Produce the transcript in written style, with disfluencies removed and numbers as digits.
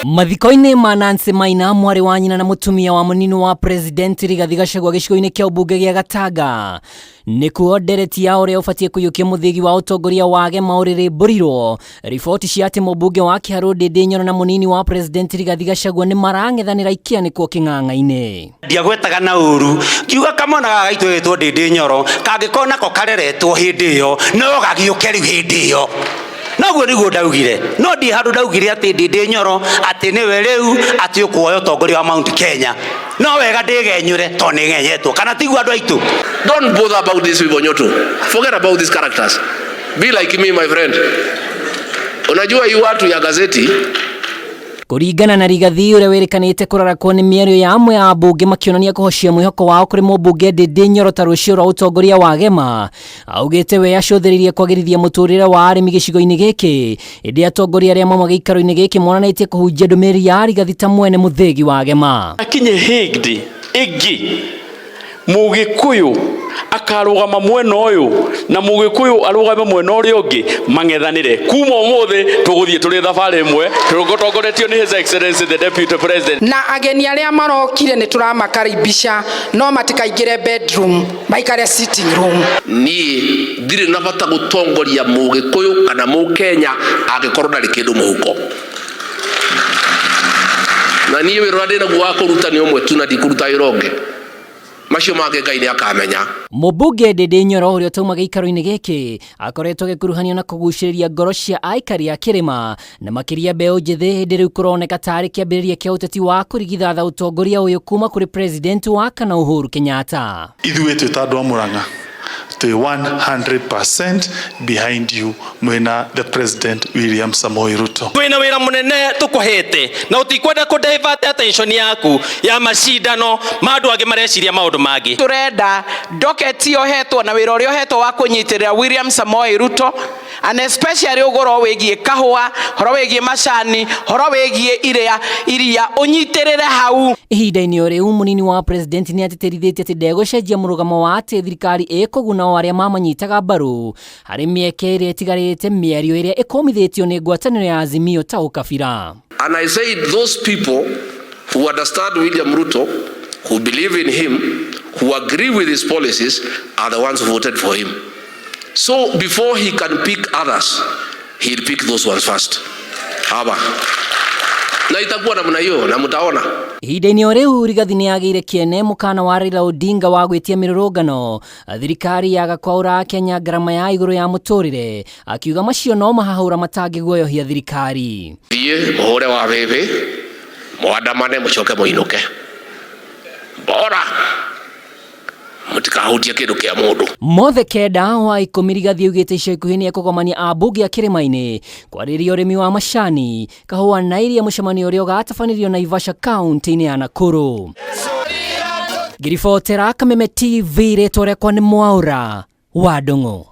Mathiko-ini ma Nancy Maina mwari wa nyina na mutumia wa munini wa president Rigathi Gachagua gicigo-ini kia umbunge gia Gatanga nikuo ndereti ya uria ubatie kuyukia muthigi wa utongoria wa GEMA uriri mburiro. Riboti cia ati mumbunge wa Kiharu Ndindi Nyoro na munini wa president Rigathi Gachagua ni marang'ethanira ikia nikuo king'ang'a-ini. Ndiagwetaga na uru kiuga kamona gaitu wetwo Ndindi Nyoro kangikona ko kareretwo hindi iyo no gagiuke riu hindi iyo. Naguo niguo ndaugire no ndi handu ndaugire ati Ndindi Nyoro ati niwe riu ati ukuoya utongoria wa Mount Kenya no wega ndigenyure to ni ngenyetwo kana tigu andu aitu. Don't bother about this people nyoto. Forget about these characters. Be like me, my friend. Unajua hii watu ya gazeti kuringana na Rigathi uria wirikanite kurarakwo ni mĩario ya amwe ya ambunge makionania kuhocia mwihoko wao kuri mumbunge Ndindi Nyoro ta rucio rwa utongoria wa GEMA. Augite we acũthĩrĩirie kwagĩrithia mũtũrĩre wa arimi gicigo-ini gĩkĩ ĩndĩ atongoria arĩa mauma gĩikaro-inĩ gĩkĩ monanĩtie kũhunjia ndũmĩrĩri ya Rigathi ta mwene muthegi wa GEMA. Akinye hĩndĩ ĩngĩ Mũgĩkũyũ akarũgama mwena ũyũ na Mũgĩkũyũ arũgame mwena ũrĩa ũngĩ mang'ethanĩre kuma ũmũthĩ tũgũthiĩ tũrĩ thabarĩ ĩmwe tũtongoretio nĩ His Excellency the Deputy President. Na ageni arĩa marokire nĩ tũramakaribisha no matikaingĩre bedroom maikare sitting room. Niĩ ndirĩ na bata gũtongoria Mũgĩkũyũ kana Mũkenya angĩkorwo ndarĩ kĩndũ mũhuko. Na niĩ wĩra ndĩ naguo wa kũruta nĩ ũmwe tu na ndikũruta wĩra ũngĩ. Macio make Ngai nĩ akamenya. Mumbunge Ndindi Nyoro uria tauma gĩikaro-inĩ gĩkĩ akoretwo gĩkuruhanio na kũgucĩrĩria ngoro cia aikari a kĩrĩma na makĩria mbeũ njĩthĩ hĩndĩ rĩu kũroneka tarĩ kĩambĩrĩria kĩa ũteti wa kũrigithatha ũtongoria ũyũ kuma kũrĩ president wa kana Uhuru Kenyatta. Ithuĩ twĩ ta andũ a Murang'a twĩ 100% behind you mwena the president William Samoei Ruto. Twĩna wĩra mũnene tũkũhete na ũtikwenda kũdivert attention yaku ya macindano ma andũ angĩ mareciria maũndũ mangĩ. Turenda doketi yohetwo na wĩra ũrĩa ũhetwo wa kũnyitĩrĩra William Samoei Ruto and especially ũgoro wĩgiĩ kahũa, horo wĩgiĩ macani, horo wĩgiĩ iria ũnyitĩrĩre hau. Ihinda-ini rĩu munini wa president nĩ atĩtĩrithĩtie atĩ ndegũcenjia mũrũgamo wa atĩ thirikari ĩkũguna arĩa mamanyitaga mbaru harĩ mĩeke ĩrĩa ĩtigarĩte mĩario ĩrĩa ĩkomithĩtio nĩ ngwatanĩro ya Azimio ta ũkabira. And I said those people who understand William Ruto, who believe in him, who agree with his policies are the ones who voted for him. So before he can pick others, he'll pick those ones first. Haba. Na itakuwa namna hiyo na mtaona. Ihinda-ini rĩu Rigathi nĩ agiire kiene mũkana wa Raila Odinga wa gwĩtia mĩrũrũngano thirikari yaga kwaura Kenya ngarama ya igũrũ ya mũtũrĩre akiuga macio no mahahũra matangĩguoyohia thirikari. Thiĩ mũhũre wa bebe mwandamane mũcoke mũinũke. Bora mutikahutie kindu kia mundu. Mothe kenda wa 10 Rigathi augite ica ikuhĩ nĩ ekũgomania ambunge a kĩrĩma-inĩ kwarĩrĩria ũrĩmi wa macani kahũa na iria mũcemanio ũrĩa ũgatabanirio Naivasha kaunti-inĩ ya Nakuru. Ngiribotera Kameme TV rĩtwa rĩakwa nĩ Mwaura wa Ndung'u.